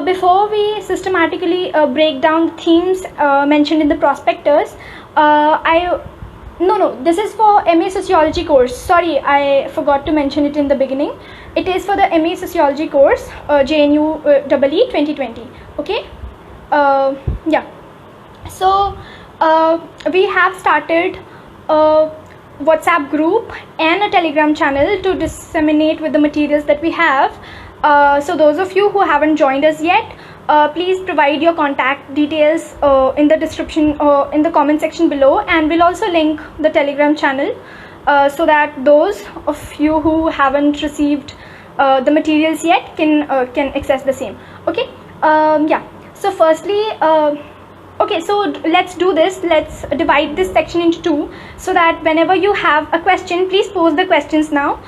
before we systematically break down the themes mentioned in the prospectus, this is for MA Sociology course. Sorry, I forgot to mention it in the beginning. It is for the MA Sociology course, JNU EE 2020. Okay. Yeah. So we have started a WhatsApp group and a Telegram channel to disseminate with the materials that we have. So those of you who haven't joined us yet, please provide your contact details in the description or in the comment section below, and we'll also link the Telegram channel so that those of you who haven't received the materials yet can access the same. Okay. Yeah. So firstly, okay, so let's do this. Let's divide this section into two, so that whenever you have a question, please pose the questions now.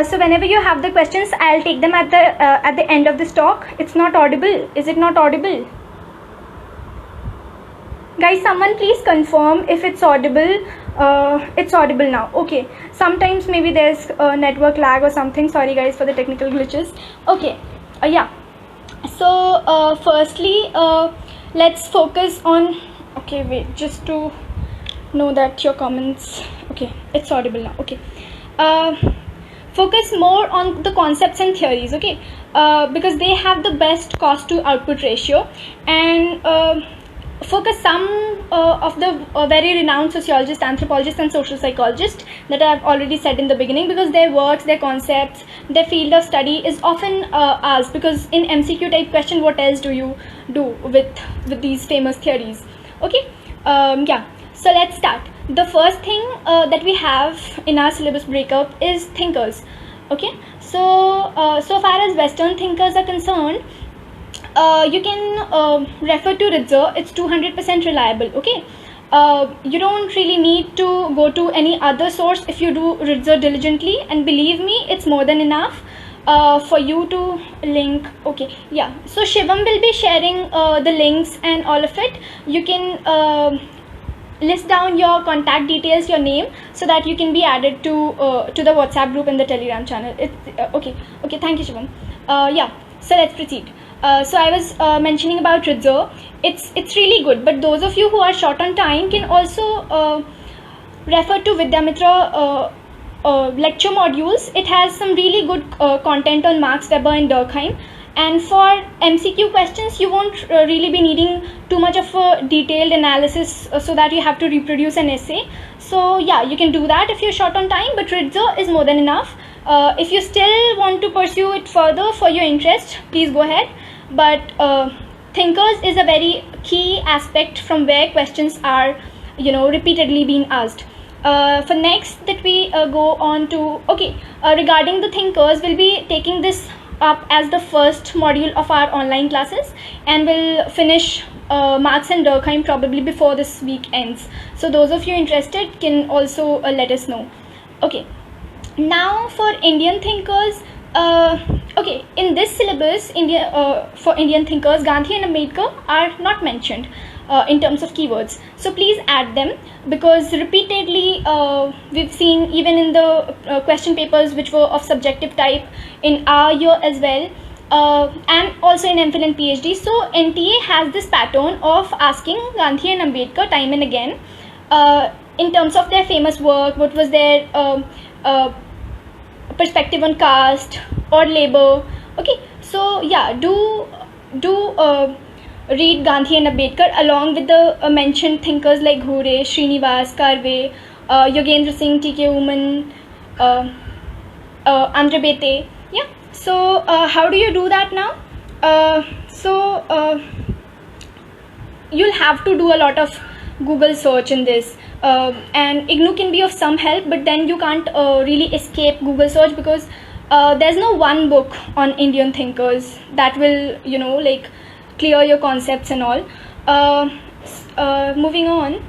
So whenever you have the questions, I'll take them at the end of this talk. It's not audible. Is it not audible? Guys, someone please confirm if it's audible. It's audible now. Okay. Sometimes maybe there's a network lag or something. Sorry guys for the technical glitches. Okay. Yeah. So firstly, let's focus on, okay, wait, just to know that your comments, okay, it's audible now. Okay. Focus more on the concepts and theories, okay, because they have the best cost to output ratio, and focus some of the very renowned sociologists, anthropologists and social psychologists that I've already said in the beginning, because their works, their concepts, their field of study is often asked, because in MCQ type question, what else do you do with these famous theories? Okay. Yeah, so let's start. The first thing that we have in our syllabus breakup is thinkers. Okay, so so far as Western thinkers are concerned, you can refer to Ritzer. It's 200% reliable. Okay, you don't really need to go to any other source if you do Ritzer diligently, and believe me, it's more than enough for you to link. Okay, yeah, so Shivam will be sharing the links and all of it. You can list down your contact details, your name, so that you can be added to the WhatsApp group and the Telegram channel. Okay, thank you, Shivam. Yeah, so let's proceed. So I was mentioning about Ritzer. It's really good, but those of you who are short on time can also refer to Vidyamitra lecture modules. It has some really good content on Marx, Weber and Durkheim. And for MCQ questions, you won't really be needing too much of a detailed analysis so that you have to reproduce an essay. So yeah, you can do that if you're short on time, but Ritzer is more than enough. If you still want to pursue it further for your interest, please go ahead. But thinkers is a very key aspect from where questions are, repeatedly being asked. For next that we go on to, okay, regarding the thinkers, we'll be taking this up as the first module of our online classes, and we'll finish Marx and Durkheim probably before this week ends. So those of you interested can also let us know. Okay, now for Indian thinkers, okay, in this syllabus, for Indian thinkers, Gandhi and Ambedkar are not mentioned in terms of keywords, so please add them, because repeatedly we've seen, even in the question papers which were of subjective type in our year as well, and also in MPhil and PhD. So NTA has this pattern of asking Gandhi and Ambedkar time and again in terms of their famous work, what was their perspective on caste or labor. Okay, so yeah, do read Gandhi and Ambedkar along with the mentioned thinkers like Ghure, Srinivas, Karve, Yogendra Singh, T.K. Uman, Andre Bete. Yeah, so how do you do that now? You'll have to do a lot of Google search in this, and IGNOU can be of some help, but then you can't really escape Google search, because there's no one book on Indian thinkers that will, like, clear your concepts and all. Moving on,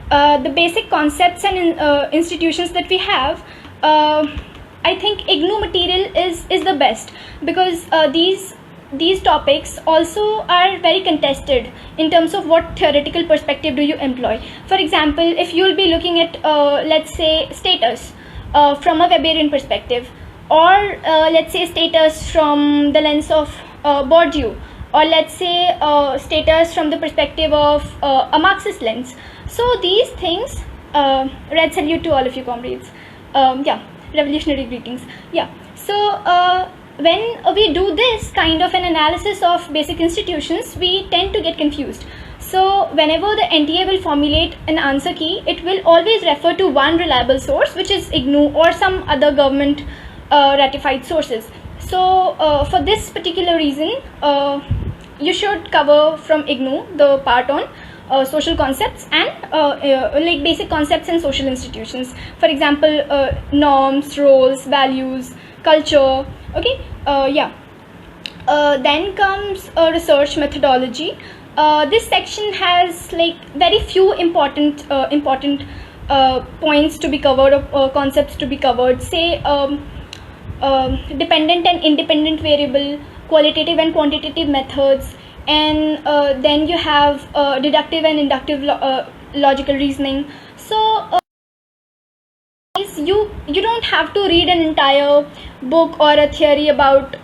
the basic concepts and institutions that we have, I think IGNOU material is the best, because these topics also are very contested in terms of what theoretical perspective do you employ. For example, if you'll be looking at let's say status from a Weberian perspective, or let's say status from the lens of Bourdieu, or let's say status from the perspective of a Marxist lens. So these things, red salute to all of you comrades. Yeah, revolutionary greetings. Yeah, so when we do this kind of an analysis of basic institutions, we tend to get confused. So whenever the NTA will formulate an answer key, it will always refer to one reliable source, which is IGNOU or some other government ratified sources. So for this particular reason, you should cover from IGNOU the part on social concepts and like basic concepts in social institutions. For example, norms, roles, values, culture. Okay, yeah. Then comes research methodology. This section has like very few important points to be covered, or concepts to be covered. Say dependent and independent variable, qualitative and quantitative methods, and then you have deductive and inductive logical reasoning. So you don't have to read an entire book or a theory about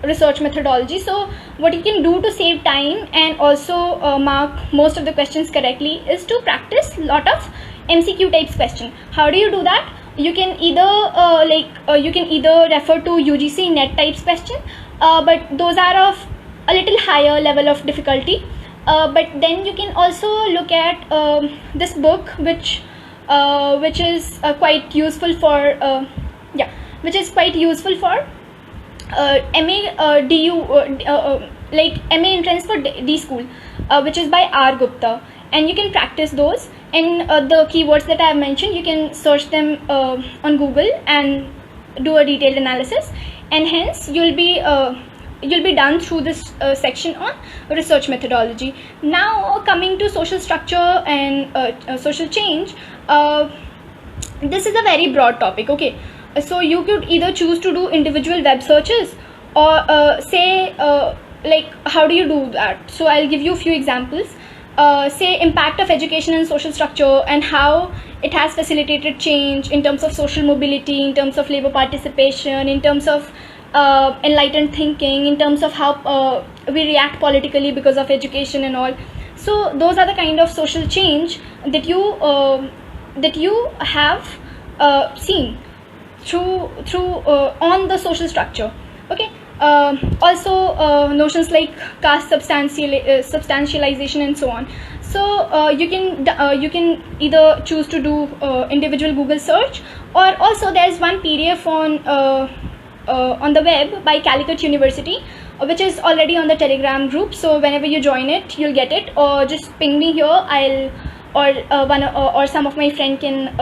research methodology. So what you can do to save time and also mark most of the questions correctly is to practice lot of MCQ types question. How do you do that? You can either refer to UGC net types question, but those are of a little higher level of difficulty. But then you can also look at this book, which is quite useful for which is quite useful for MA DU like MA entrance for D school, which is by R Gupta, and you can practice those. And the keywords that I have mentioned, you can search them on Google and do a detailed analysis, and hence you'll be done through this section on research methodology. Now coming to social structure and social change, this is a very broad topic. Okay, so you could either choose to do individual web searches, or say like how do you do that? So I'll give you a few examples. Say impact of education and social structure, and how it has facilitated change in terms of social mobility, in terms of labor participation, in terms of enlightened thinking, in terms of how we react politically because of education and all. So those are the kind of social change that you have seen through on the social structure. Okay. Also notions like caste substantialization and so on. So you can either choose to do individual Google search, or also there's one PDF on the web by Calicut University, which is already on the Telegram group. So whenever you join it, you'll get it, or just ping me here. I'll or some of my friend can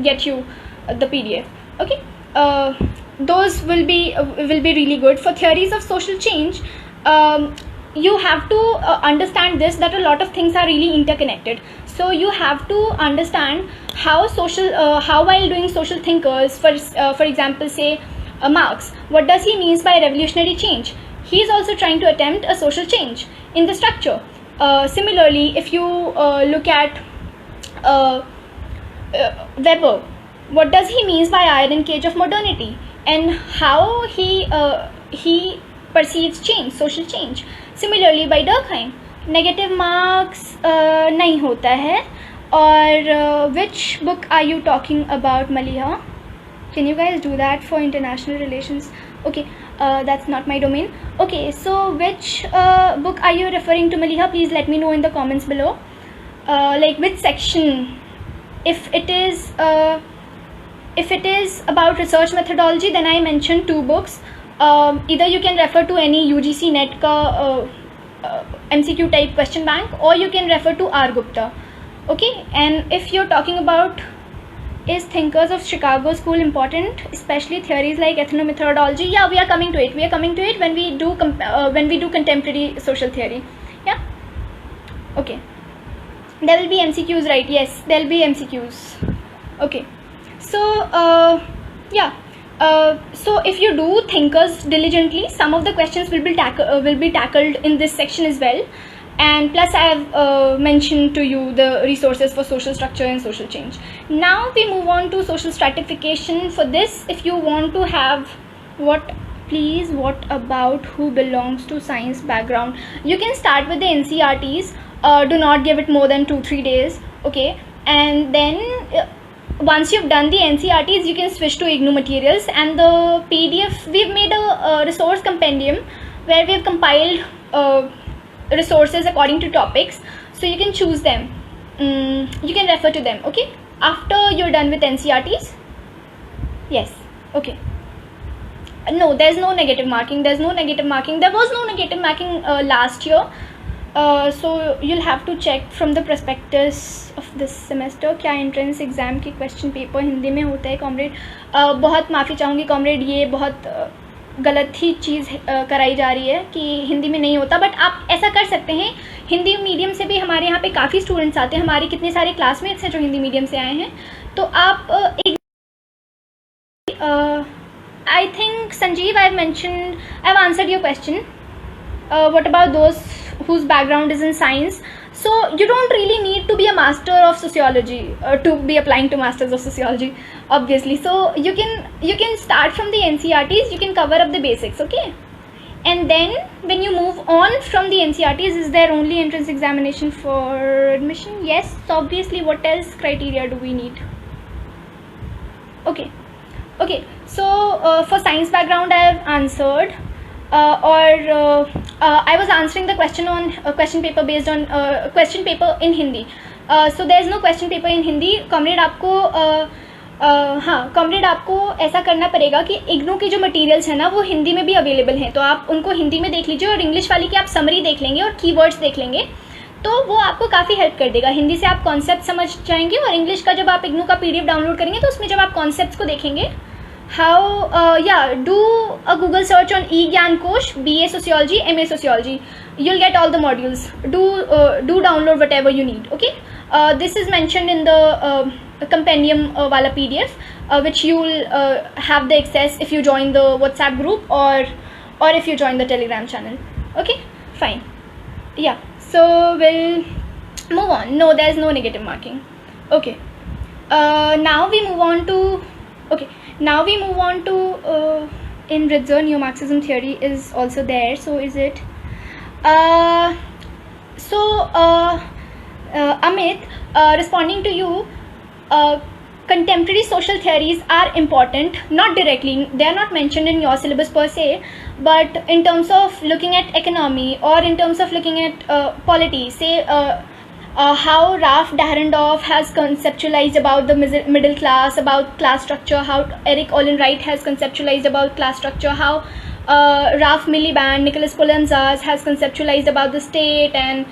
get you the PDF. Okay. Those will be really good for theories of social change. You have to understand this, that a lot of things are really interconnected. So you have to understand how while doing social thinkers, for example, say Marx, what does he mean by revolutionary change? He is also trying to attempt a social change in the structure. Similarly, if you look at Weber, what does he mean by iron cage of modernity, and how he perceives change, social change. Similarly, by Durkheim, negative marks nahi hota hai. Or which book are you talking about, Maliha? Can you guys do that for international relations? Okay, that's not my domain. Okay, so which book are you referring to, Maliha? Please let me know in the comments below. Like which section? If it is about research methodology, then I mentioned two books. Either you can refer to any UGC net ka MCQ type question bank, or you can refer to R Gupta. Okay, and if you're talking about is thinkers of Chicago school important, especially theories like ethnomethodology, yeah, we are coming to it. When we do contemporary social theory. Yeah. Okay. There will be MCQs, right? Yes, there will be MCQs. Okay. So yeah. So if you do thinkers diligently, some of the questions will be tackled in this section as well. And plus I have mentioned to you the resources for social structure and social change. Now we move on to social stratification. For this, if you want to have what, please, what about who belongs to science background? You can start with the NCRTs. Do not give it more than 2-3 days, okay? And then once you've done the NCRTs, you can switch to IGNOU materials, and the PDF, we've made a resource compendium where we've compiled resources according to topics, so you can choose them. You can refer to them, okay, after you're done with NCRTs. Yes, okay. No, there's no negative marking. There was no negative marking last year. So you'll have to check from the prospectus of this semester क्या entrance exam की question paper Hindi में होता है comrade. बहुत माफ़ी चाहूँगी comrade, ये बहुत गलत ही चीज़ कराई जा रही है कि हिंदी में नहीं होता, बट आप ऐसा कर सकते हैं. हिंदी मीडियम से भी हमारे यहाँ पे काफ़ी स्टूडेंट्स आते हैं, हमारे कितने सारे क्लासमेट्स हैं जो हिंदी मीडियम से आए हैं. तो आप एक I think Sanjeev, I've answered your question. What about those whose background is in science? So you don't really need to be a master of sociology to be applying to masters of sociology, obviously. So you can start from the NCRTs. You can cover up the basics, okay? And then when you move on from the NCRTs, is there only entrance examination for admission? Yes. So obviously, what else criteria do we need? Okay. So for science background, I have answered. I was answering the question on question paper based on question paper in Hindi. So there is no question paper in Hindi. Comrade आपको ऐसा करना पड़ेगा कि इग्नू की जो materials है ना वो हिंदी में भी अवेलेबल हैं, तो आप उनको हिंदी में देख लीजिए और इंग्लिश वाली की आप समरी देख लेंगे और कीवर्ड्स देख लेंगे, तो वो आपको काफ़ी हेल्प कर देगा. हिंदी से आप कॉन्सेप्ट समझ जाएंगे और इंग्लिश का जब आप इग्नू का PDF डाउनलोड करेंगे तो उसमें जब आप कॉन्सेप्ट्स को देखेंगे, do a Google search on eGyanKosh, BA Sociology, MA Sociology. You'll get all the modules. Do download whatever you need. Okay. This is mentioned in the compendium wala PDF, which you'll have the access if you join the WhatsApp group or if you join the Telegram channel. Okay. Fine. Yeah. So we'll move on. No, there's no negative marking. Okay. Now we move on to. Okay. Now we move on to in Ritzer, neo-Marxism theory is also there. So is it? Amit, responding to you, contemporary social theories are important, not directly, they are not mentioned in your syllabus per se, but in terms of looking at economy or in terms of looking at polity, say how Ralph Dahrendorf has conceptualized about the middle class, about class structure, how Eric Olin Wright has conceptualized about class structure, how Ralph Miliband, Nicholas Poulantzas has conceptualized about the state, and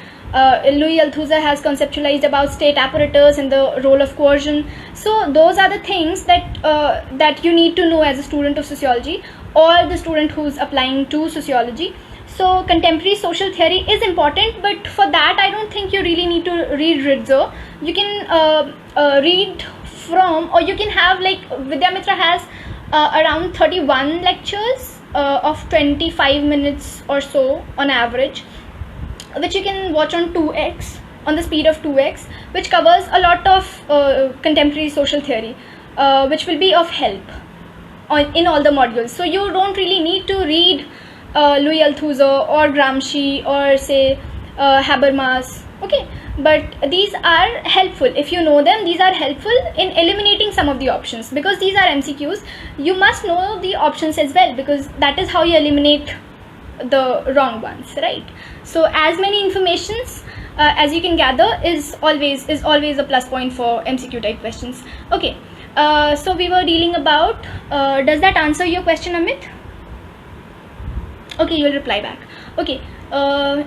Louis Althusser has conceptualized about state apparatus and the role of coercion. So those are the things that you need to know as a student of sociology or the student who's applying to sociology. So contemporary social theory is important, but for that I don't think you really need to read Ritzer. You can read from, or you can have, like Vidyamitra has around 31 lectures of 25 minutes or so on average, which you can watch on 2x, on the speed of 2x, which covers a lot of contemporary social theory, which will be of help in all the modules. So you don't really need to read Louis Althusser or Gramsci or say Habermas, okay, but these are helpful. If you know them, these are helpful in eliminating some of the options, because these are MCQs. You must know the options as well, because that is how you eliminate the wrong ones, right? So as many informations as you can gather is always a plus point for MCQ type questions. Okay, so we were dealing about, does that answer your question, Amit? Okay, you will reply back. Okay,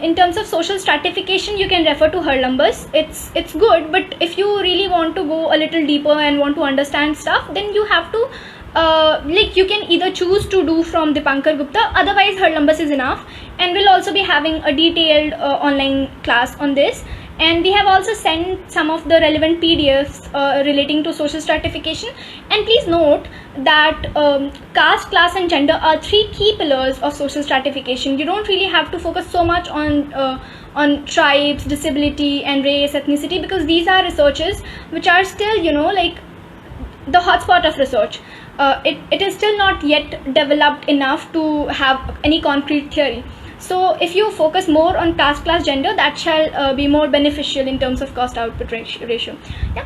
in terms of social stratification, you can refer to Herlumbus. It's good, but if you really want to go a little deeper and want to understand stuff, then you have to you can either choose to do from Dipankar Gupta, otherwise Herlumbus is enough, and we'll also be having a detailed online class on this. And we have also sent some of the relevant PDFs relating to social stratification. And please note that caste, class and gender are 3 key pillars of social stratification. You don't really have to focus so much on tribes, disability and race, ethnicity, because these are researches which are still, like the hotspot of research. it is still not yet developed enough to have any concrete theory. So if you focus more on caste, class, gender, that shall be more beneficial in terms of cost output ratio. Yeah.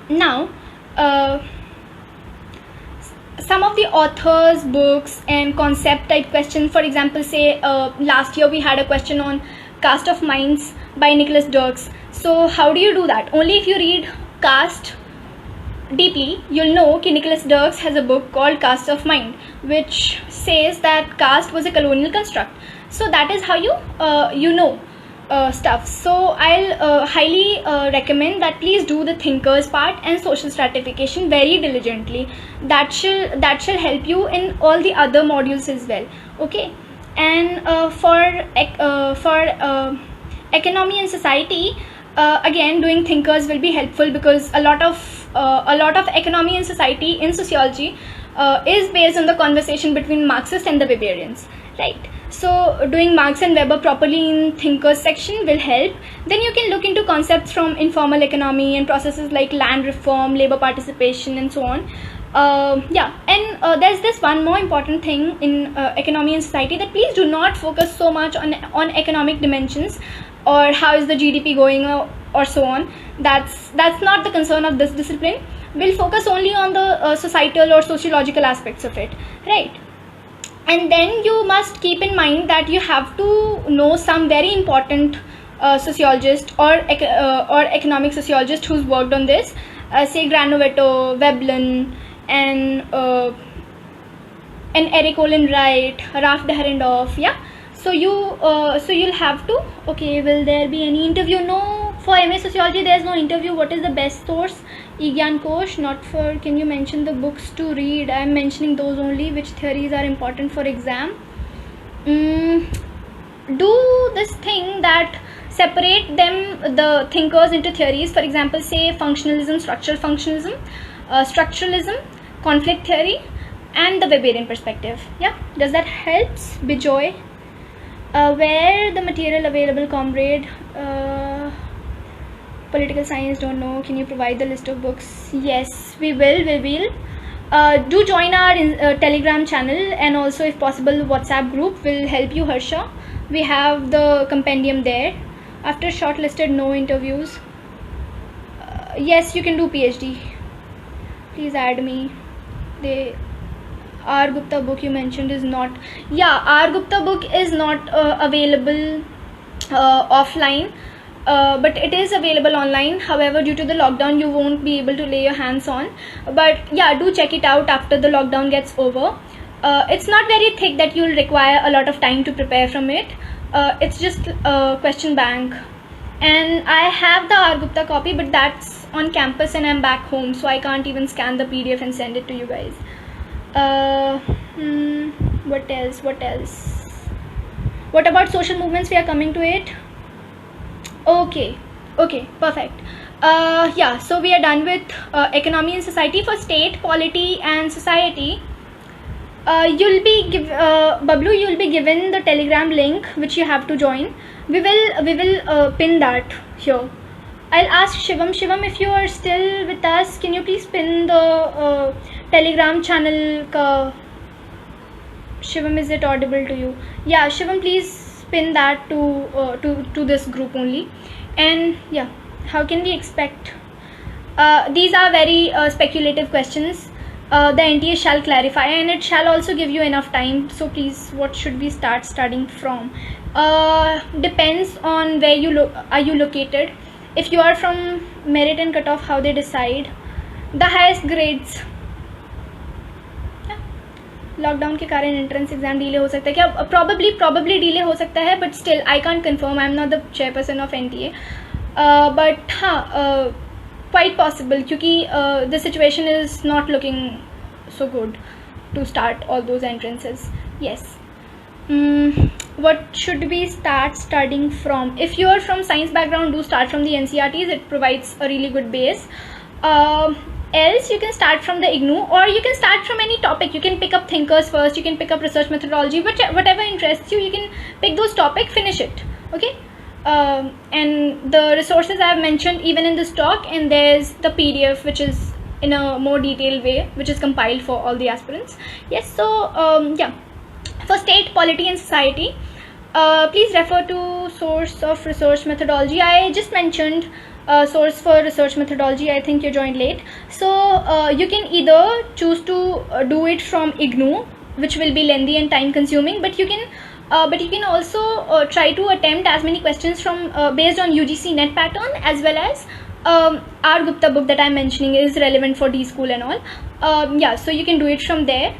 Now some of the authors, books and concept type questions, for example, say last year we had a question on Caste of Minds by Nicholas Dirks. So how do you do that? Only if you read caste deeply, you'll know that Nicholas Dirks has a book called Caste of Mind, which says that caste was a colonial construct. So that is how you know stuff. So I'll highly recommend that please do the thinkers part and social stratification very diligently. That shall help you in all the other modules as well. Okay. And for economy and society, again doing thinkers will be helpful, because a lot of economy and society in sociology is based on the conversation between Marxists and the Weberians, right? So doing Marx and Weber properly in thinkers section will help. Then you can look into concepts from informal economy and processes like land reform, labor participation and so on. And there's this one more important thing in economy and society, that please do not focus so much on economic dimensions or how is the GDP going or so on. That's not the concern of this discipline. We'll focus only on the societal or sociological aspects of it, right? And then you must keep in mind that you have to know some very important sociologist or economic sociologist who's worked on this, say Granovetto, Veblen, and Eric Olin Wright, Ralph Dahrendorf. Yeah. So you'll have to. Okay, will there be any interview? No, for MA Sociology there's no interview. What is the best source? E-Gyan Kosh, not for. Can you mention the books to read? I'm mentioning those only. Which theories are important for exam? Do this thing that separate them, the thinkers, into theories. For example, say functionalism, structuralism, conflict theory, and the Weberian perspective. Yeah, does that helps? Bijoy. Where the material available, comrade? Political science, don't know. Can you provide the list of books? Yes, we will. Do join our Telegram channel, and also if possible WhatsApp group will help you, Harsha. We have the compendium there. After shortlisted, no interviews. Yes, you can do PhD. Please add me. R Gupta book you mentioned is not. Yeah, R Gupta book is not available offline. But it is available online. However, due to the lockdown, you won't be able to lay your hands on. But yeah, do check it out after the lockdown gets over. It's not very thick that you'll require a lot of time to prepare from it. It's just a question bank. And I have the R Gupta copy, but that's on campus and I'm back home, so I can't even scan the PDF and send it to you guys. What else? What about social movements? We are coming to it. Okay, perfect. Yeah, so we are done with economy and society. For state, polity and society, you'll be Bablu, you'll be given the Telegram link which you have to join. We will pin that here. I'll ask Shivam, if you are still with us, can you please pin the Telegram channel ka? Shivam, is it audible to you? Yeah, Shivam, please pin that to this group only. And yeah, how can we expect? These are very speculative questions. The NTA shall clarify, and it shall also give you enough time. So please, what should we start studying from? Depends on where are you located. If you are from merit and cutoff, how they decide the highest grades. Lockdown के कारण entrance exam delay हो सकता है क्या? Probably delay हो सकता है, but still I can't confirm. I am not the chairperson of NTA, but हाँ, क्वाइट पॉसिबल, क्योंकि the situation is not looking so good to start all those entrances. Yes. What should we start studying from? If you are from science background, do start from the NCERTs. It provides a really good base. Else you can start from the IGNOU, or you can start from any topic. You can pick up thinkers first, you can pick up research methodology, whatever interests you, you can pick those topics, finish it. Okay. And the resources I have mentioned even in this talk, and there's the PDF which is in a more detailed way, which is compiled for all the aspirants. Yes, so yeah, for state, polity and society, please refer to source of research methodology. I just mentioned source for research methodology. I think you joined late. So you can either choose to do it from IGNOU, which will be lengthy and time consuming, but you can also try to attempt as many questions from based on UGC net pattern, as well as R Gupta book that I'm mentioning is relevant for D school and all. Yeah, so you can do it from there.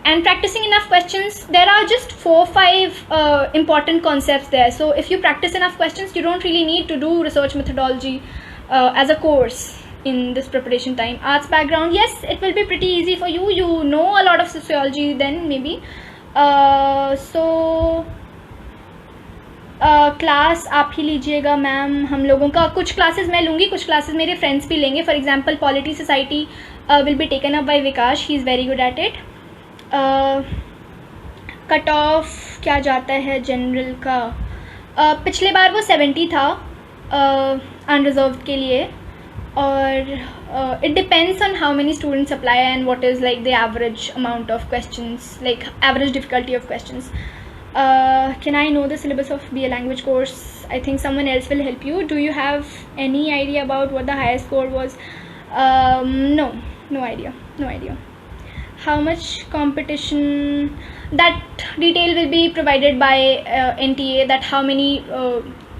And practicing enough questions, there are just 4-5 important concepts there. So if you practice enough questions, you don't really need to do research methodology as a course in this preparation time. Arts background, yes, it will be pretty easy for you. You know a lot of sociology then maybe. So class आप ही लीजिएगा ma'am? हम लोगों का कुछ classes मैं लूँगी, कुछ classes मेरे फ्रेंड्स भी लेंगे. For example polity society will be taken up by Vikas, he is very good at it. Cut off क्या जाता है जनरल का? पिछले बार वो 70 था अनरिजर्व के लिए, और it depends on how many students apply and what is like the average amount of questions, like average difficulty of questions. Can I know the syllabus of BA language course? I think someone else will help you. Do you have any idea about what the highest score was? No idea. How much competition? That detail will be provided by NTA, that how many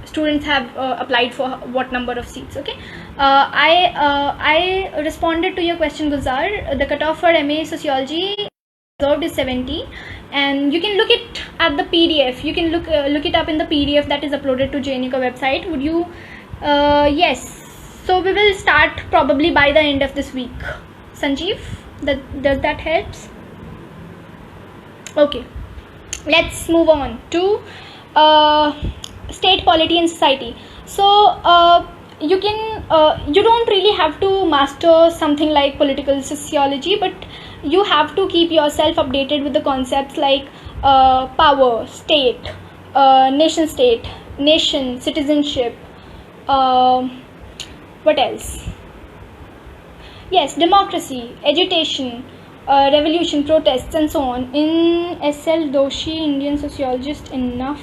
students have applied for what number of seats. Okay, I responded to your question, Gulzar. The cutoff for MA Sociology reserved is 70, and you can look it at the PDF. You can look it up in the PDF that is uploaded to JNU ka website. Would you? Yes. So we will start probably by the end of this week. Sanjeev, does that helps? Okay, let's move on to state, polity and society. So you don't really have to master something like political sociology, but you have to keep yourself updated with the concepts like power, state, nation state, nation, citizenship, what else? Yes, democracy, agitation, revolution, protests and so on. In S.L. Doshi, Indian sociologist, enough.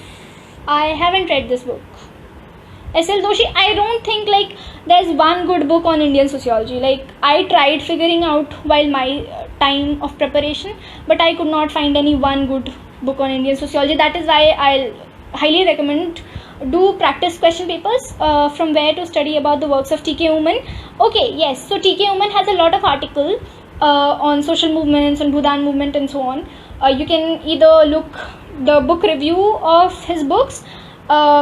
I haven't read this book. S.L. Doshi, I don't think like there's one good book on Indian sociology. Like I tried figuring out while my time of preparation, but I could not find any one good book on Indian sociology. That is why I'll highly recommend do practice question papers from where to study about the works of T.K. Uman. Okay, yes, so T.K. Uman has a lot of article on social movements and Bhudan movement and so on. You can either look the book review of his books,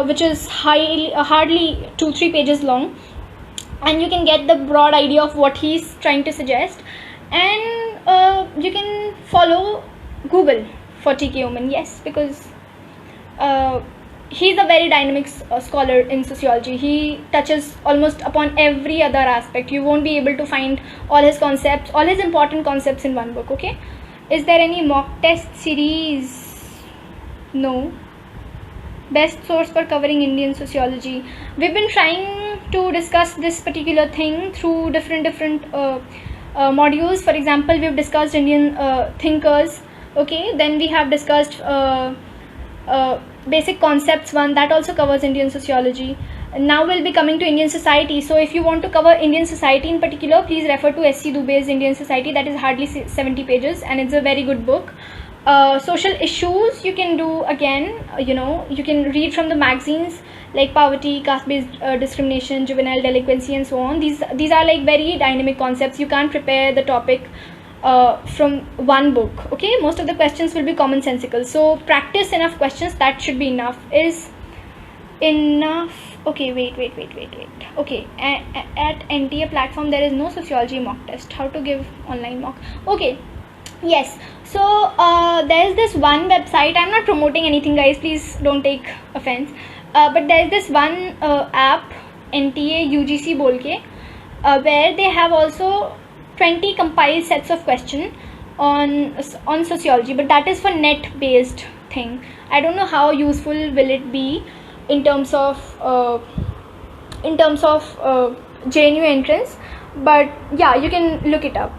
which is hardly 2-3 pages long, and you can get the broad idea of what he's trying to suggest, and you can follow Google for T.K. Uman. Yes, because he's a very dynamic scholar in sociology. He touches almost upon every other aspect. You won't be able to find all his concepts, all his important concepts in one book. Okay, is there any mock test series? No. Best source for covering Indian sociology. We've been trying to discuss this particular thing through different modules. For example, we've discussed Indian thinkers. Okay, then we have discussed basic concepts one, that also covers Indian sociology. Now we'll be coming to Indian society. So if you want to cover Indian society in particular, please refer to S.C. Dubey's Indian Society. That is hardly 70 pages and it's a very good book. Social issues you can do again, you can read from the magazines like poverty, caste-based discrimination, juvenile delinquency and so on. These are like very dynamic concepts. You can't prepare the topic from one book. Okay, most of the questions will be commonsensical, so practice enough questions. That should be enough. Is enough? Okay, wait. Okay, at NTA platform there is no sociology mock test. How to give online mock? Okay, yes, so there is this one website. I'm not promoting anything, guys, please don't take offense, but there is this one app, NTA UGC bolke, where they have also 20 compiled sets of question on sociology, but that is for net based thing. I don't know how useful will it be in terms of JNU entrance, but yeah, you can look it up.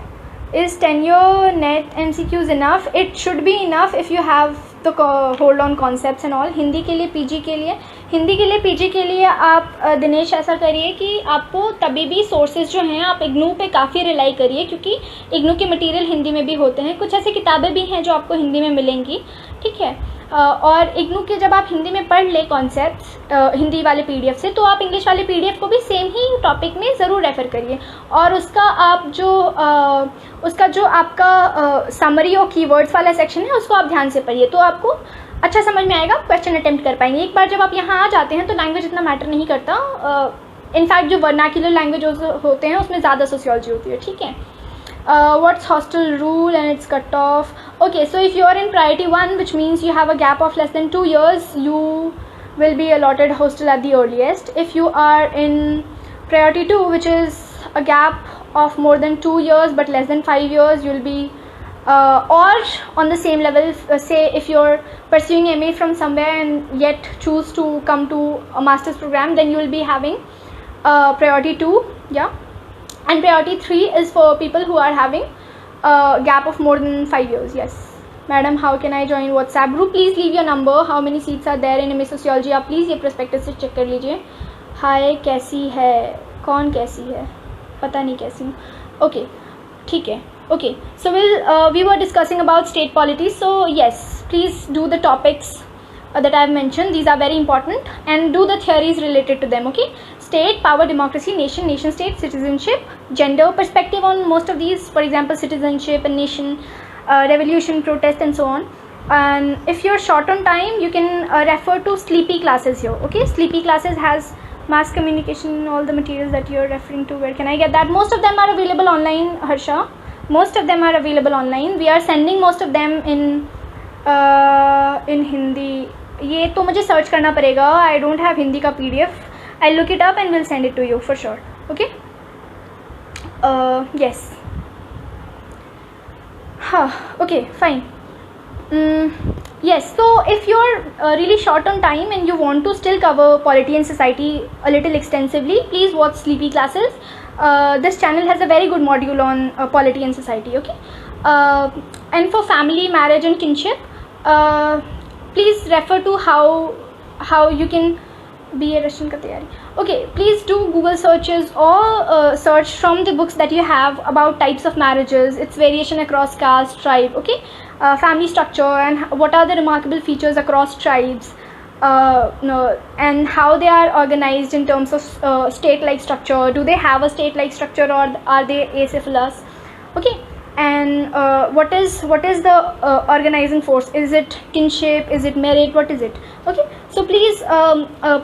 Is tenure net MCQs enough? It should be enough if you have the hold on concepts and all. Hindi के लिए PG के लिए आप दिनेश ऐसा करिए कि आपको तभी भी सोर्सेज जो हैं आप इग्नू पे काफ़ी रिलाई करिए, क्योंकि इग्नू के मटेरियल हिंदी में भी होते हैं, कुछ ऐसी किताबें भी हैं जो आपको हिंदी में मिलेंगी, ठीक है। और इग्नू के जब आप हिंदी में पढ़ ले कॉन्सेप्ट्स हिंदी वाले पीडीएफ से, तो आप इंग्लिश वाले पीडीएफ को भी सेम ही टॉपिक में ज़रूर रेफ़र करिए, और उसका आप जो उसका जो आपका समरी और कीवर्ड्स वाला सेक्शन है उसको आप ध्यान से पढ़िए, तो आपको अच्छा समझ में आएगा, क्वेश्चन अटेम्प्ट कर पाएंगे। एक बार जब आप यहाँ आ जाते हैं तो लैंग्वेज इतना मैटर नहीं करता, इनफैक्ट जो वर्नाक्युलर लैंग्वेज होते हैं उसमें ज़्यादा सोशियोलॉजी होती है, ठीक है। What's hostel rule and its cutoff? Okay, so if you are in priority 1, which means you have a gap of less than 2 years, you will be allotted hostel at the earliest. If you are in priority 2, which is a gap of more than 2 years but less than 5 years, you will be or on the same level, say if you're pursuing MA from somewhere and yet choose to come to a master's program, then you will be having priority 2, yeah. And priority 3 is for people who are having a gap of more than 5 years. Yes, madam, how can I join WhatsApp group? Please leave your number. How many seats are there in MA Sociology? आप please ये prospectus से check कर लीजिए. Hi, कैसी है? कौन कैसी है? पता नहीं कैसी हूँ. Okay, ठीक है. Okay, so we were discussing about state polities. So yes, please do the topics that I have mentioned. These are very important, and do the theories related to them. Okay. State, power, democracy, nation, nation state, citizenship, gender perspective on most of these, for example citizenship and nation, revolution, protest and so on. And if you're short on time, you can refer to sleepy classes here, okay. Sleepy classes has mass communication, all the materials that you're referring to. Where can I get that? Most of them are available online, Harsha. Most of them are available online. We are sending most of them in Hindi. ये तो मुझे search करना पड़ेगा. I don't have Hindi का PDF. I'll look it up and we'll send it to you for sure. Okay. Yes. Okay, fine. Yes, so if you're really short on time and you want to still cover polity and society a little extensively, please watch Sleepy classes. This channel has a very good module on polity and society, okay. And for family, marriage and kinship, please refer to how you can BA Russian का तैयारी. Okay, please do Google searches or search from the books that you have about types of marriages, its variation across caste, tribe, okay, family structure, and what are the remarkable features across tribes, and how they are organized in terms of state-like structure. Do they have a state-like structure or are they asynchronous? Okay. And what is the organizing force? Is it kinship? Is it merit? What is it? Okay, so please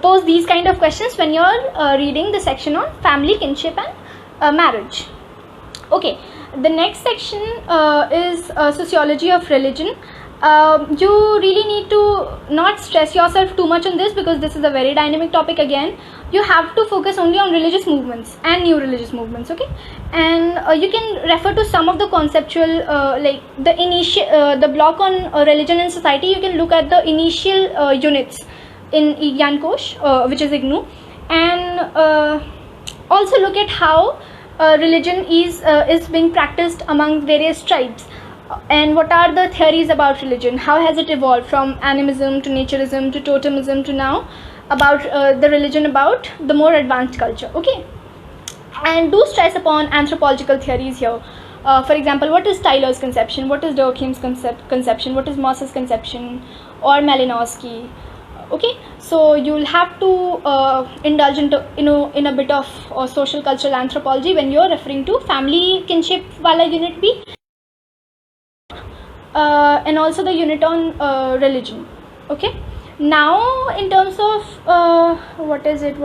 pose these kind of questions when you're reading the section on family, kinship and marriage. Okay, the next section is sociology of religion. You really need to not stress yourself too much on this, because this is a very dynamic topic. Again, you have to focus only on religious movements and new religious movements, okay. And you can refer to some of the conceptual like the initial the block on religion and society. You can look at the initial units in Gyan Kosh, which is IGNOU, and also look at how religion is being practiced among various tribes. And what are the theories about religion? How has it evolved from animism to naturism to totemism to now about the religion about the more advanced culture, okay. And do stress upon anthropological theories here. For example, what is Tyler's conception? What is Durkheim's conception? What is Moss's conception? Or Malinowski? Okay, so you'll have to indulge into in a bit of social cultural anthropology when you're referring to family kinship wala unit B. And also the unit on religion, okay. Now in terms of what is it,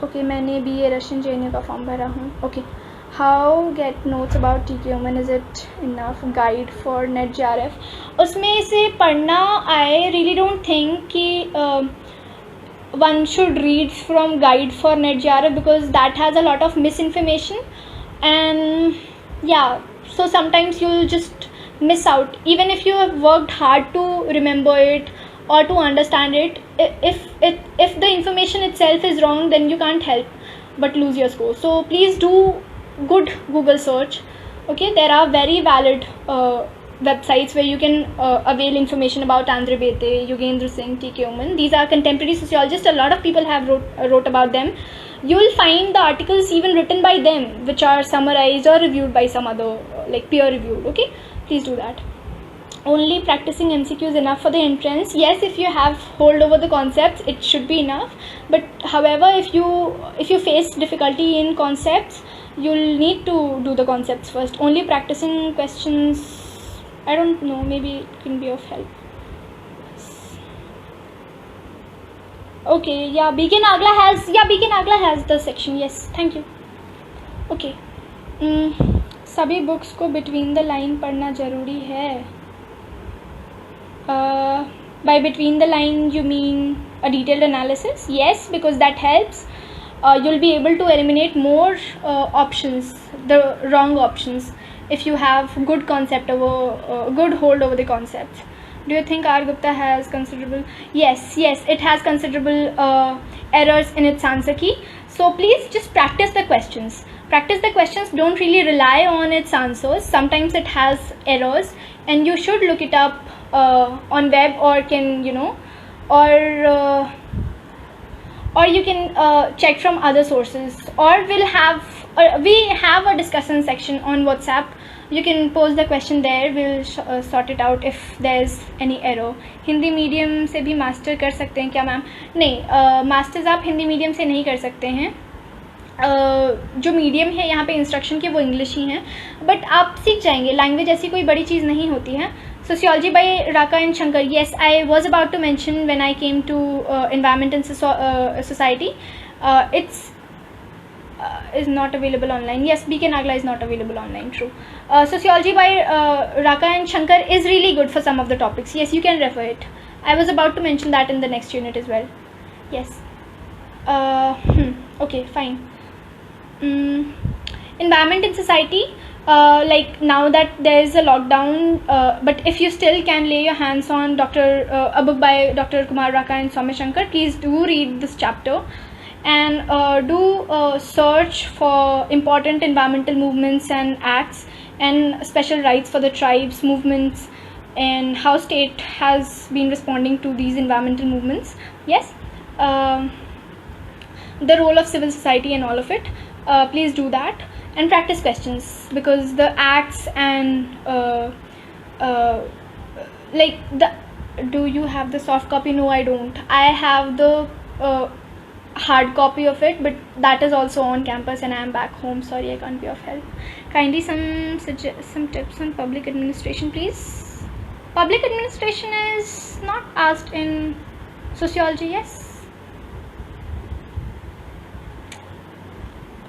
okay, मैंने BA Russian JNU का form भरा हूँ, okay. How get notes about TK Women, is it enough guide for NET JRF? उसमें से पढ़ना, I really don't think कि one should read from guide for NET JRF, because that has a lot of misinformation, and yeah, so sometimes you'll just miss out even if you have worked hard to remember it or to understand it. If the information itself is wrong, then you can't help but lose your score. So please do good Google search. Okay, there are very valid websites where you can avail information about Andre Bete, Yogendra Singh, T.K. Oman. These are contemporary sociologists. A lot of people have wrote about them. You will find the articles even written by them, which are summarized or reviewed by some other, like peer reviewed. Okay, please do that. Only practicing MCQ is enough for the entrance. Yes, if you have hold over the concepts, it should be enough. But however, if you face difficulty in concepts, you'll need to do the concepts first. Only practicing questions, I don't know, maybe it can be of help. Okay, yeah, BK Nagla has the section. Yes, thank you. Okay. सभी books को between the line पढ़ना ज़रूरी है. By between the line you mean a detailed analysis? Yes, because that helps. You'll be able to eliminate more options, the wrong options, if you have good concept over good hold over the concepts. Do you think R. Gupta has considerable? Yes, it has considerable errors in its answer key. So please just practice the questions. Don't really rely on its answers. Sometimes it has errors, and you should look it up on web, or can or you can check from other sources, or we have a discussion section on WhatsApp. You can post the question there. We'll sort it out if there's any error. Hindi medium से भी master कर सकते हैं क्या ma'am? नहीं, masters आप Hindi medium से नहीं कर सकते हैं. जो मीडियम है यहाँ पे इंस्ट्रक्शन के वो इंग्लिश ही हैं, बट आप सीख जाएंगे. लैंग्वेज ऐसी कोई बड़ी चीज़ नहीं होती है. Sociology by Raka and Shankar. Yes, I was about to mention when I came to Environment and Society. It's is not available online. Yes, BK Nagla is not available online. True. Sociology by Raka and Shankar is really good for some of the topics. Yes, you can refer it. I was about to mention that in the next unit as well. Yes. Okay, fine. Environment and Society. Like now that there is a lockdown, but if you still can lay your hands on a book by Dr. Kumar Raka and Soumya Shankar, please do read this chapter, and do search for important environmental movements and acts, and special rights for the tribes movements, and how state has been responding to these environmental movements. Yes, the role of civil society and all of it. Please do that. And practice questions, because the acts and do you have the soft copy? No, I don't. I have the hard copy of it, but that is also on campus and I am back home. Sorry, I can't be of help. Kindly some tips on public administration, please. Public administration is not asked in sociology. Yes.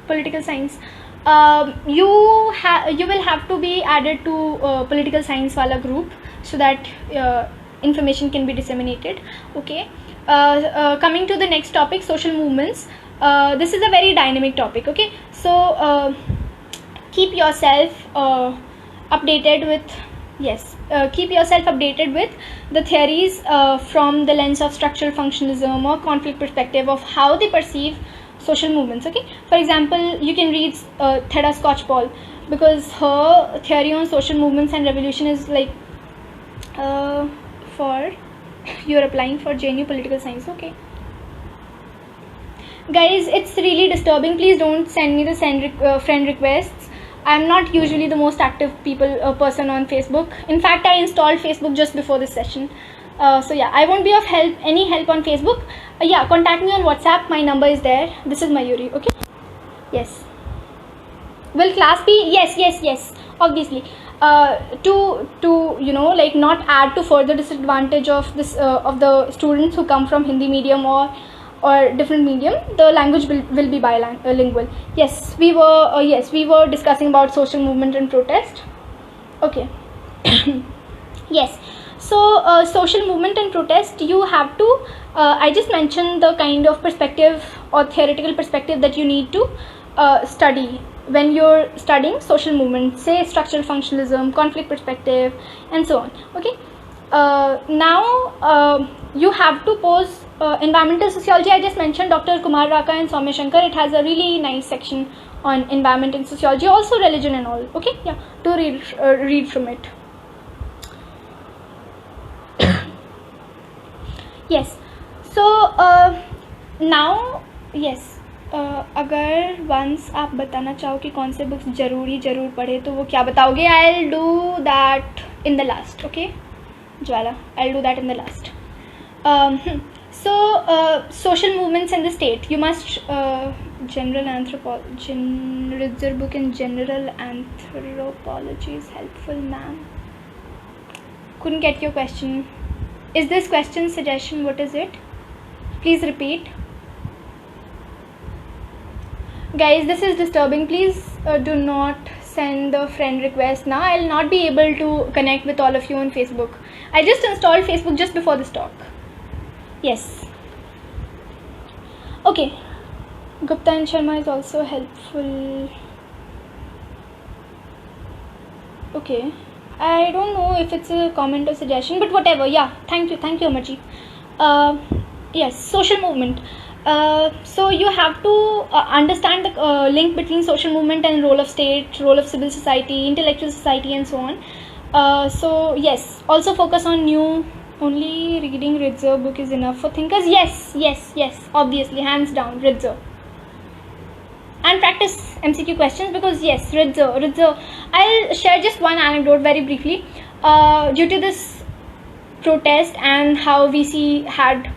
Political science. You will have to be added to political science wala group, so that information can be disseminated. Okay. Coming to the next topic, social movements. This is a very dynamic topic. Okay, so keep yourself updated with the theories from the lens of structural functionalism or conflict perspective of how they perceive social movements. Okay, for example, you can read Theda Skocpol, because her theory on social movements and revolution is like for you're applying for JNU political science. Okay, guys, it's really disturbing. Please don't send me the friend requests. I'm not usually the most active person on Facebook. In fact, I installed Facebook just before this session. So yeah, I won't be of any help on Facebook. Yeah, contact me on WhatsApp. My number is there. This is Mayuri. Okay. Yes. Will class be? Yes. Obviously. To like not add to further disadvantage of this of the students who come from Hindi medium or different medium, the language will be bilingual. Yes, we were discussing about social movement and protest. Okay. Yes. So social movement and protest, you have to I just mentioned the kind of perspective or theoretical perspective that you need to study when you're studying social movement, say structural functionalism, conflict perspective, and so on. Okay. Now you have to pose environmental sociology. I just mentioned Dr. Kumar Raka and Soumya Shankar. It has a really nice section on environment and sociology, also religion and all. Okay, yeah, do read from it. Yes, so now yes, अगर once आप बताना चाहो कि कौन से books ज़रूर पढ़े तो वो क्या बताओगे? I'll do that in the last. Okay, Jwala, I'll do that in the last. So social movements in the state, you must general anthropology, Ritzer book in general anthropology is helpful, ma'am. Couldn't get your question. Is this question suggestion? What is it? Please repeat. Guys, this is disturbing. Please do not send the friend request now. I'll not be able to connect with all of you on Facebook. I just installed Facebook just before this talk. Yes. Okay. Gupta and Sharma is also helpful. Okay. I don't know if it's a comment or suggestion, but whatever. Yeah. Thank you, Amarjeet. Yes. Social movement. So you have to understand the link between social movement and role of state, role of civil society, intellectual society, and so on. So yes, also focus on new. Only reading Ritzer book is enough for thinkers. Yes. Obviously, hands down, Ritzer. And practice MCQ questions, because yes, Ritzer. I'll share just one anecdote very briefly. Due to this protest and how VC had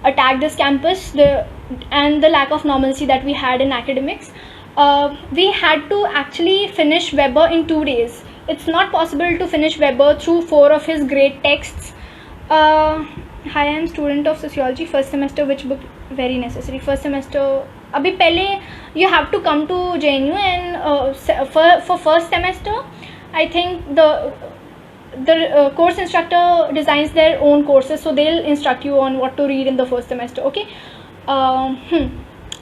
attacked this campus, and the lack of normalcy that we had in academics, we had to actually finish Weber in 2 days. It's not possible to finish Weber through 4 of his great texts. Hi, I am student of sociology, first semester. Which book very necessary? First semester. Abhi pehle you have to come to JNU, and for first semester, I think the course instructor designs their own courses, so they'll instruct you on what to read in the first semester. Okay.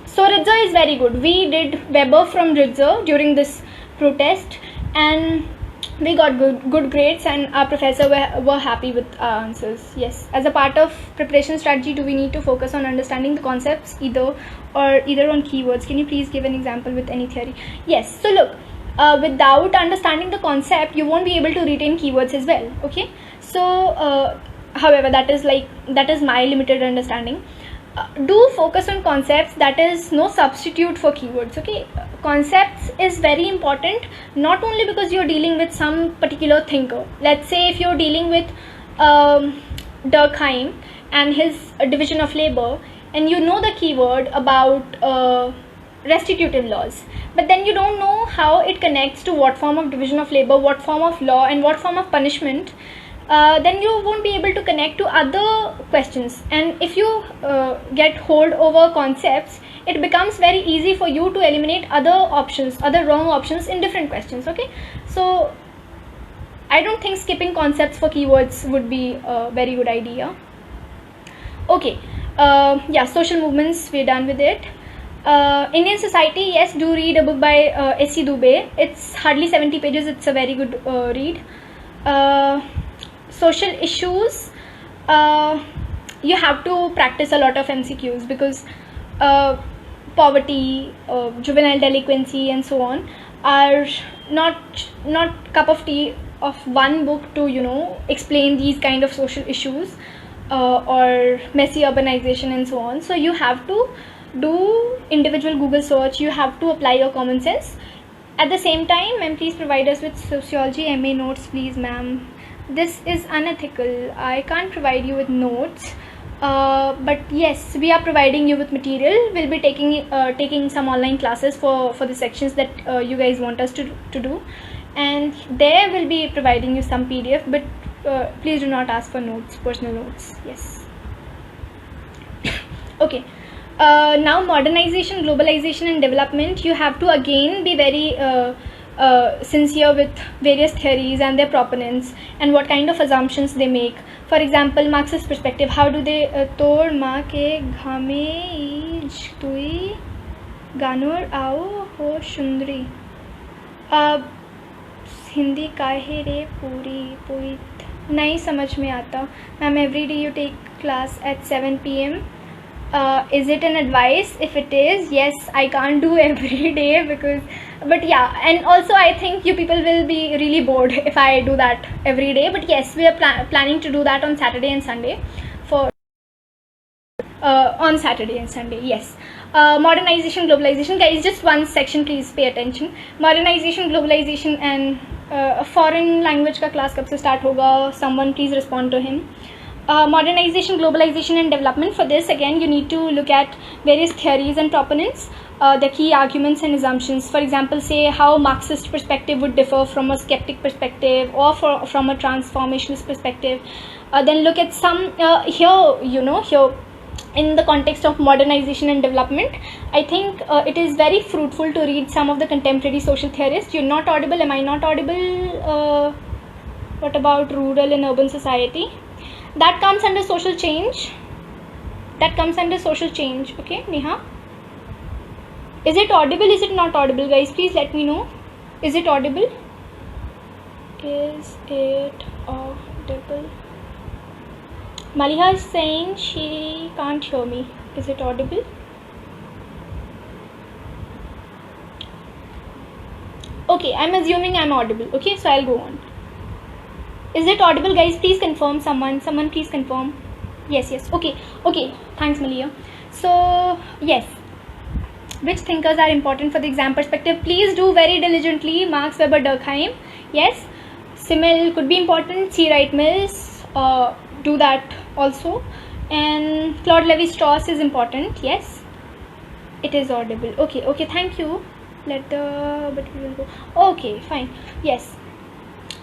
So Ritzer is very good. We did Weber from Ritzer during this protest, and we got good grades, and our professor were happy with our answers. Yes. As a part of preparation strategy, do we need to focus on understanding the concepts either on keywords? Can you please give an example with any theory? Yes. So look, without understanding the concept, you won't be able to retain keywords as well. Okay. So however, that is my limited understanding. Do focus on concepts. That is no substitute for keywords. Okay, concepts is very important, not only because you're dealing with some particular thinker. Let's say if you're dealing with Durkheim and his division of labor, and you know the keyword about restitutive laws, but then you don't know how it connects to what form of division of labor, what form of law, and what form of punishment, then you won't be able to connect to other questions. And if you get hold over concepts, it becomes very easy for you to eliminate other wrong options in different questions. Okay, so I don't think skipping concepts for keywords would be a very good idea. Okay, yeah, social movements, we're done with it. Indian society, yes, do read a book by S.C. Dubey. It's hardly 70 pages. It's a very good read. Social issues, you have to practice a lot of MCQs, because poverty, juvenile delinquency, and so on are not cup of tea of one book to explain these kind of social issues, or messy urbanization and so on. So you have to do individual Google search. You have to apply your common sense. At the same time, ma'am, please provide us with sociology MA notes, please, ma'am. This is unethical. I can't provide you with notes, but yes, we are providing you with material. We'll be taking some online classes for the sections that you guys want us to do, and there will be providing you some PDF, but please do not ask for notes, personal notes. Yes. Okay. Now modernization, globalization, and development, you have to again be very sincere with various theories and their proponents and what kind of assumptions they make. For example, Marxist perspective, how do they tor ma ke ghame tui ganur ao ho shundri, Hindi काहे रे पूरी नहीं समझ में आता. Ma'am, every day you take class at 7 PM. Is it an advice? If it is, yes, I can't do every day but yeah, and also I think you people will be really bored if I do that every day. But yes, we are planning to do that on Saturday and Sunday. On Saturday and Sunday, yes. Modernization, globalization, guys, just one section, please pay attention. Modernization, globalization, and a foreign language ka class kab se start hoga? Someone please respond to him. Modernization, globalization, and development. For this, again, you need to look at various theories and proponents, the key arguments and assumptions. For example, say how Marxist perspective would differ from a skeptic perspective or from a transformationist perspective. Then look at some here in the context of modernization and development, I think it is very fruitful to read some of the contemporary social theorists. You're not audible. Am I not audible? What about rural and urban society? That comes under social change. Okay, Neha? Is it audible? Is it not audible, guys? Please let me know. Is it audible? Is it audible? Maliha is saying she can't hear me. Is it audible? Okay, I'm assuming I'm audible. Okay, so I'll go on. Is it audible, guys? Please confirm. Someone please confirm. Yes. Okay. Thanks, Malia. So yes, which thinkers are important for the exam perspective? Please do very diligently. Marx, Weber, Durkheim. Yes. Simmel could be important. C. Wright Mills. Do that also. And Claude Lévi-Strauss is important. Yes, it is audible. Okay, thank you. But we will go. Okay, fine. Yes.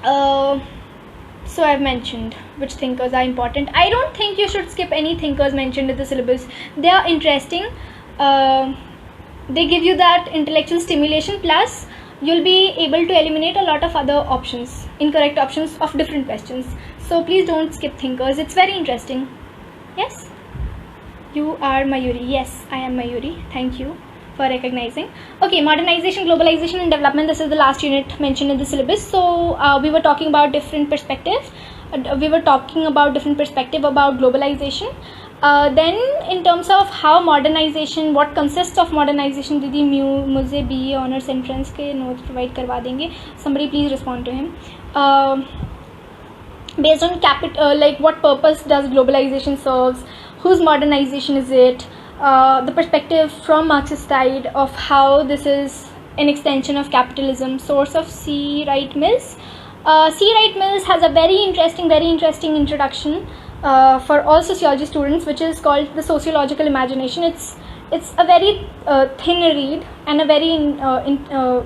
So I've mentioned which thinkers are important. I don't think you should skip any thinkers mentioned in the syllabus. They are interesting. They give you that intellectual stimulation, plus you'll be able to eliminate a lot of other options, incorrect options of different questions. So please don't skip thinkers. It's very interesting. Yes, you are Mayuri. Yes, I am Mayuri. Thank you for recognizing. Okay, modernization, globalization, and development. This is the last unit mentioned in the syllabus. So we were talking about different perspectives. About globalization. Then in terms of how modernization, what consists of modernization, Didi मुझे BA honors entrance के notes provide करवा देंगे. Somebody please respond to him. Based on like what purpose does globalization serves? Whose modernization is it? The perspective from Marxist side of how this is an extension of capitalism. Source of C. Wright Mills. C. Wright Mills has a very interesting introduction for all sociology students, which is called The Sociological Imagination. It's a very thin read and a very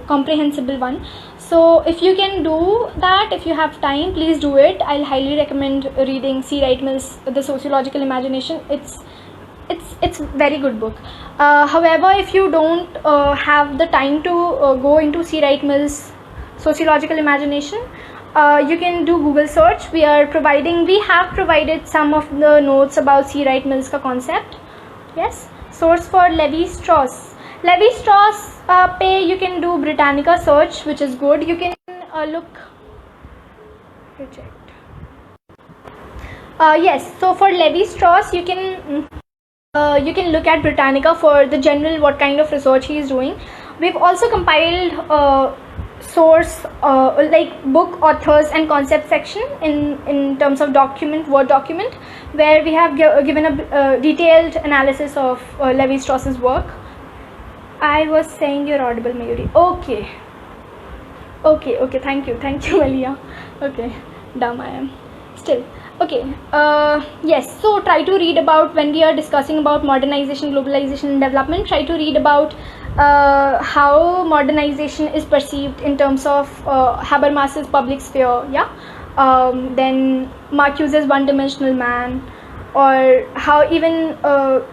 comprehensible one. So if you can do that, if you have time, please do it. I'll highly recommend reading C. Wright Mills' The Sociological Imagination. It's very good book. However, if you don't have the time to go into C. Wright Mills' Sociological Imagination, you can do Google search. We have provided some of the notes about C. Wright Mills ka concept. Yes. Source for Lévi-Strauss. Lévi-Strauss you can do Britannica search, which is good. You can look. Reject. Yes. So for Lévi-Strauss, you can look at Britannica for the general what kind of research he is doing. We've also compiled source like book authors and concept section in terms of Word document, where we have given a detailed analysis of Lévi-Strauss's work. I was saying you're audible, Mayuri. Okay, thank you Malia. Okay, dumb I am still. Okay, yes, so try to read about, when we are discussing about modernization, globalization, and development, try to read about how modernization is perceived in terms of Habermas's public sphere, then Marcuse's one-dimensional man, or how even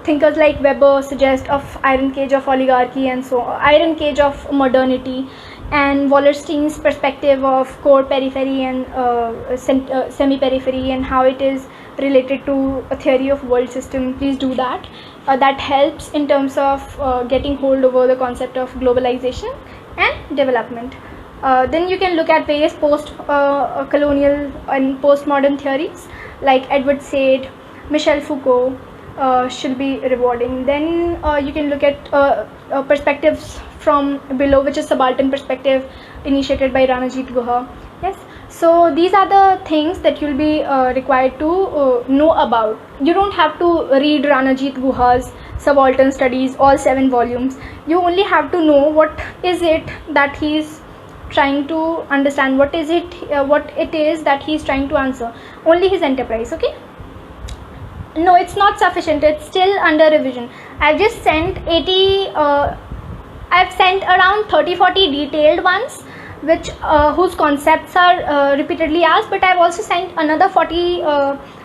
thinkers like Weber suggest of iron cage of oligarchy and so iron cage of modernity, and Wallerstein's perspective of core periphery and semi-periphery, and how it is related to a theory of world system. Please do that. That helps in terms of getting hold over the concept of globalization and development. Then you can look at various post-colonial and postmodern theories like Edward Said, Michel Foucault, should be rewarding. Then you can look at perspectives from below, which is subaltern perspective initiated by Ranajit Guha. Yes, so these are the things that you'll be required to know about. You don't have to read Ranajit Guha's subaltern studies, all 7 volumes. You only have to know what is it that he's trying to understand, what it is that he's trying to answer. Only his enterprise. Okay, no, it's not sufficient, it's still under revision. I've just sent 80 I've sent around 30-40 detailed ones, which whose concepts are repeatedly asked, but I've also sent another 40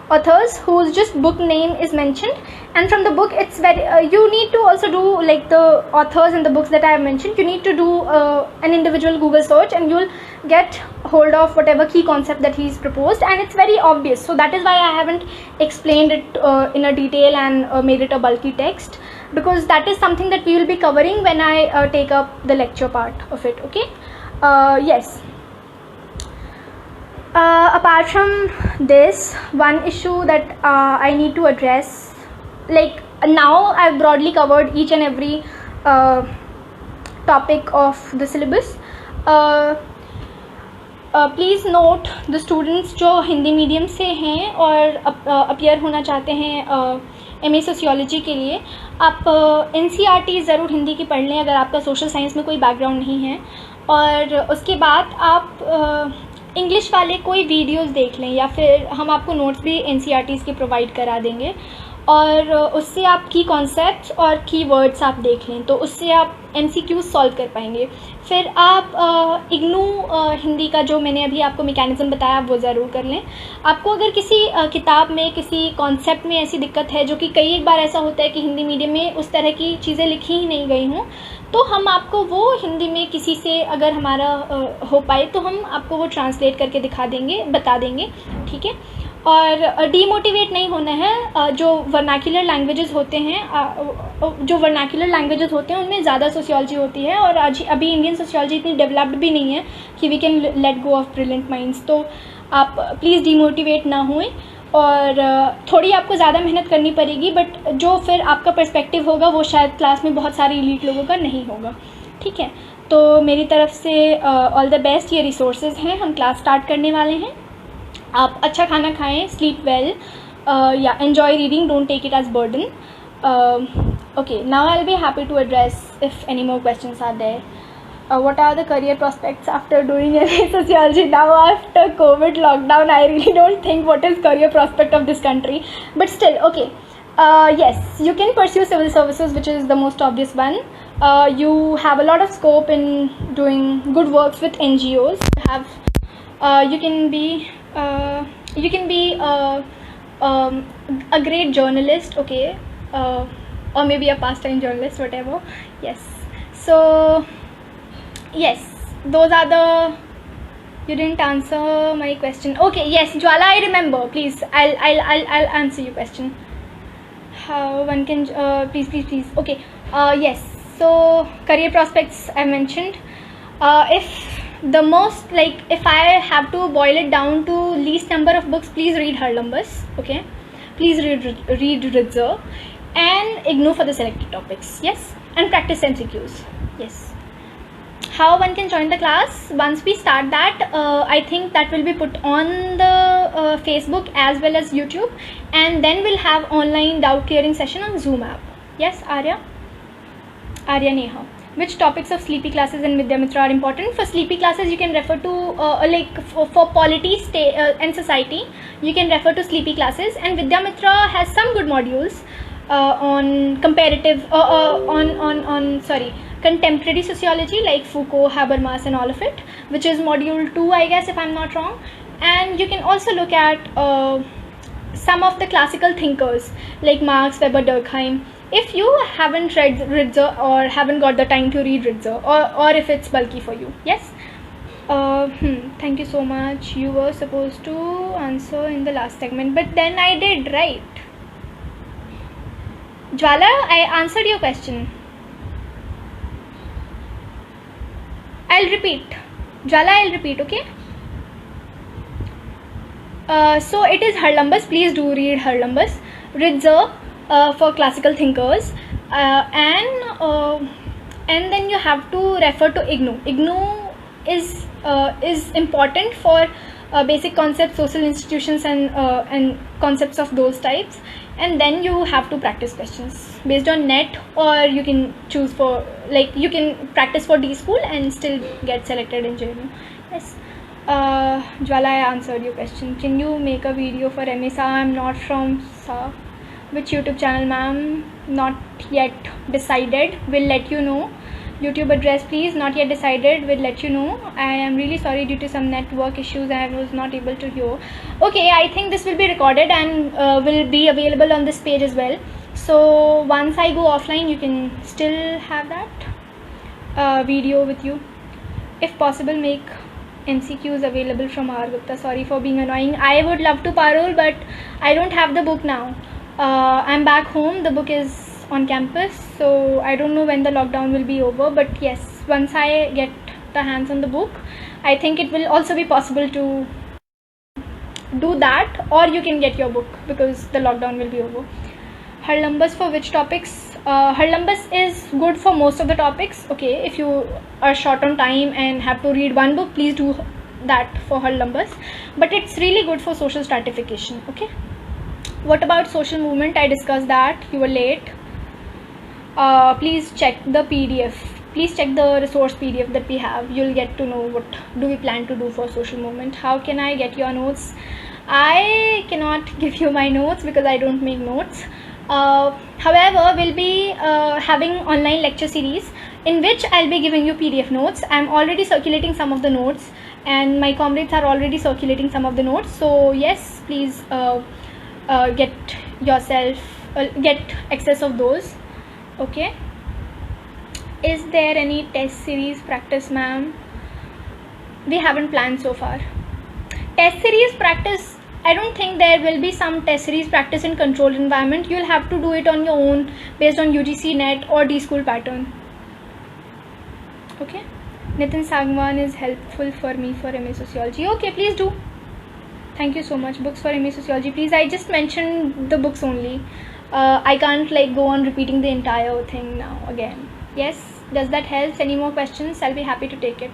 authors whose just book name is mentioned, and from the book it's very you need to also do, like, the authors and the books that I have mentioned, you need to do an individual Google search, and you'll get hold of whatever key concept that he's proposed, and it's very obvious. So that is why I haven't explained it in a detail and made it a bulky text, because that is something that we will be covering when I take up the lecture part of it. Okay, yes. Apart from this, one issue that I need to address, like, now I've broadly covered each and every topic of the syllabus. Please note, the students जो Hindi medium से हैं और appear होना चाहते हैं MA sociology के लिए, आप NCERT ज़रूर हिंदी की पढ़ लें अगर आपका सोशल साइंस में कोई बैकग्राउंड नहीं है, और उसके बाद आप इंग्लिश वाले कोई वीडियोस देख लें, या फिर हम आपको नोट्स भी NCERTs के प्रोवाइड करा देंगे, और उससे आप की कॉन्सेप्ट्स और की वर्ड्स आप देख लें, तो उससे आप MCQs सॉल्व कर पाएंगे. फिर आप इग्नू हिंदी का जो मैंने अभी आपको मैकेनिज़्म बताया, आप वो ज़रूर कर लें. आपको अगर किसी किताब में, किसी कॉन्सेप्ट में ऐसी दिक्कत है, जो कि कई एक बार ऐसा होता है कि हिंदी मीडियम में उस तरह की चीज़ें लिखी ही नहीं गई हों, तो हम आपको वो हिंदी में किसी से अगर हमारा हो पाए तो हम आपको वो ट्रांसलेट करके दिखा देंगे, बता देंगे. ठीक है, और डीमोटिवेट नहीं होना है. जो वर्नाक्युलर लैंग्वेजेस होते हैं उनमें ज़्यादा सोशियोलॉजी होती है, और आज अभी इंडियन सोशियोलॉजी इतनी डेवलप्ड भी नहीं है कि we can let go of brilliant minds. तो आप प्लीज़ डीमोटिवेट ना हुए, और थोड़ी आपको ज़्यादा मेहनत करनी पड़ेगी, बट जो फिर आपका पर्सपेक्टिव होगा वो शायद क्लास में बहुत सारे एलीट लोगों का नहीं होगा. ठीक है, तो मेरी तरफ से ऑल द बेस्ट. ये रिसोर्सेज हैं, हम क्लास स्टार्ट करने वाले हैं. आप अच्छा खाना खाएं, स्लीप वेल, या enjoy reading, don't take it as burden. Okay, now I will be happy to address if any more questions are there. What are the career prospects after doing MA sociology? Now after COVID lockdown, I really don't think what is career prospect of this country, but still, okay. Yes, you can pursue civil services, which is the most obvious one. You have a lot of scope in doing good works with NGOs. You can be a great journalist, okay, or maybe a pastime journalist, whatever. Yes, so yes, those are the. You didn't answer my question. Okay, yes, Jwala, I remember. Please, I'll answer your question. How one can please. Okay. Yes. So career prospects I mentioned. If the most, like, if I have to boil it down to least number of books, please read Harlumbus. Okay. Please read Ritzer and IGNOU for the selected topics. Yes, and practice MCQs. Yes. How one can join the class? Once we start that, I think that will be put on the Facebook as well as YouTube, and then we'll have online doubt clearing session on Zoom app. Yes, Arya Neha. Which topics of sleepy classes in Vidyamitra are important? For sleepy classes, you can refer to like for polity, and society, you can refer to sleepy classes, and Vidyamitra has some good modules on comparative contemporary sociology, like Foucault, Habermas and all of it, which is module 2, I guess, if I'm not wrong. And you can also look at some of the classical thinkers like Marx, Weber, Durkheim, if you haven't read Ritzer or haven't got the time to read Ritzer, or if it's bulky for you. Yes. Thank you so much. You were supposed to answer in the last segment, but then I did, right? Jwala, I answered your question. I'll repeat. Jwala, I'll repeat, okay? So it is Harlumbus. Please do read Harlumbus. Ritzer, for classical thinkers, and then you have to refer to IGNOU. IGNOU is important for basic concepts, social institutions, and concepts of those types. And then you have to practice questions based on net, or you can choose for, like, you can practice for D school and still get selected in JNU. Yes. Jwala, I answered your question. Can you make a video for MSA? I'm not from SA. Which YouTube channel, ma'am? Not yet decided. We'll let you know. YouTube address, please. Not yet decided. We'll let you know. I am really sorry, due to some network issues I was not able to hear. Okay, I think this will be recorded and will be available on this page as well. So once I go offline, you can still have that video with you. If possible, make MCQs available from R. Gupta. Sorry for being annoying. I would love to, Parul, but I don't have the book now. I'm back home. The book is on campus, so I don't know when the lockdown will be over, but yes, once I get the hands on the book, I think it will also be possible to do that, or you can get your book because the lockdown will be over. Harlumbus for which topics? Harlumbus is good for most of the topics. Okay, if you are short on time and have to read one book, please do that for Harlumbus, but it's really good for social stratification. Okay, what about social movement? I discussed that. You were late. Please check the PDF. Please check the resource PDF that we have. You'll get to know what do we plan to do for social movement. How can I get your notes? I cannot give you my notes because I don't make notes. However, we'll be having online lecture series in which I'll be giving you PDF notes. I'm already circulating some of the notes, and my comrades are already circulating some of the notes. So yes, please get access of those. Okay, is there any test series practice, ma'am? We haven't planned so far. Test series practice, I don't think there will be some test series practice in controlled environment. You'll have to do it on your own based on UGC net or D school pattern. Okay, Nitin Sagwan is helpful for me for MA Sociology. Okay, please do. Thank you so much. Books for MA Sociology, please. I just mentioned the books only. I can't like go on repeating the entire thing now again. Yes, does that help? Any more questions? I'll be happy to take it.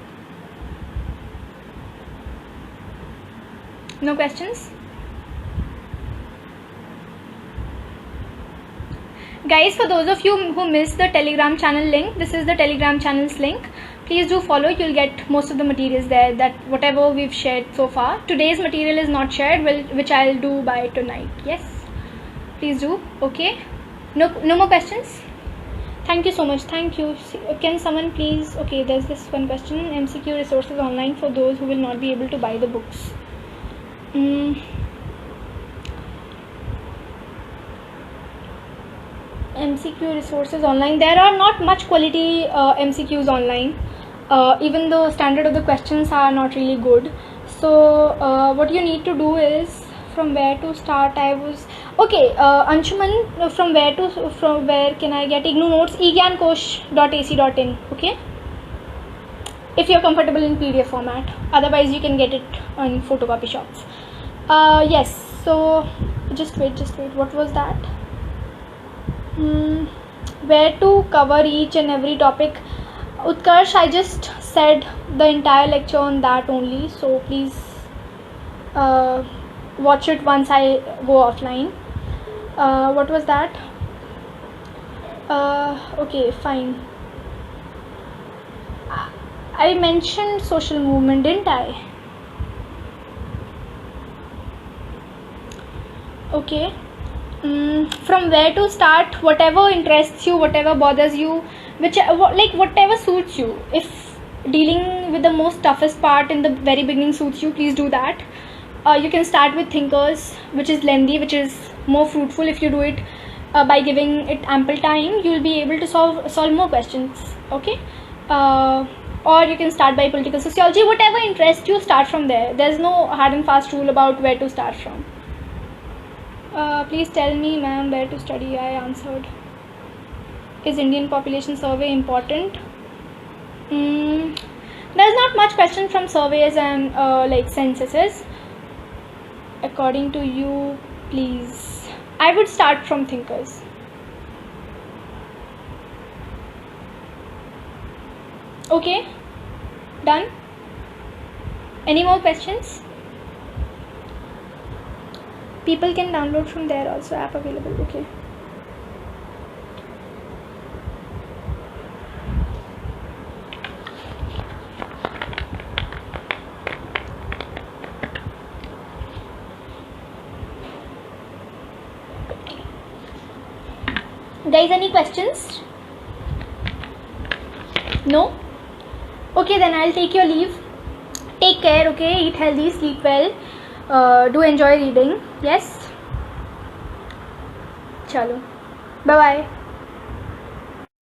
No questions? Guys, for those of you who missed the Telegram channel link, this is the Telegram channel's link. Please do follow. You'll get most of the materials there, that whatever we've shared so far. Today's material is not shared, which I'll do by tonight. Yes, please do. Okay, no more questions. Thank you so much. Thank you. Can someone please, okay, there's this one question. MCQ resources online for those who will not be able to buy the books. MCQ resources online, there are not much quality MCQs online, even though standard of the questions are not really good. So what you need to do is, from where to start? I was okay, Anshuman, from where can I get IGNOU notes? egyankosh.ac.in. okay, if you're comfortable in PDF format. Otherwise you can get it on photocopy shops. Yes, so just wait, what was that? Where to cover each and every topic? Utkarsh, I just said the entire lecture on that only, so please watch it once I go offline. What was that? Okay, fine. I mentioned social movement, didn't I? Okay. From where to start? Whatever interests you, whatever bothers you, whatever suits you. If dealing with the most toughest part in the very beginning suits you, please do that. You can start with thinkers, which is lengthy, which is more fruitful. If you do it by giving it ample time, you will be able to solve more questions. Okay, or you can start by political sociology. Whatever interests you, start from there. There's no hard and fast rule about where to start from. Please tell me, ma'am, where to study. I answered. Is Indian population survey important? There's not much question from surveys and like censuses. According to you, please. I would start from Thinkers. Okay, done. Any more questions? People can download from there also, app available. Okay. Guys, any questions? No? Okay, then I'll take your leave. Take care, okay? Eat healthy, sleep well. Do enjoy reading. Yes? Chalo. Bye-bye.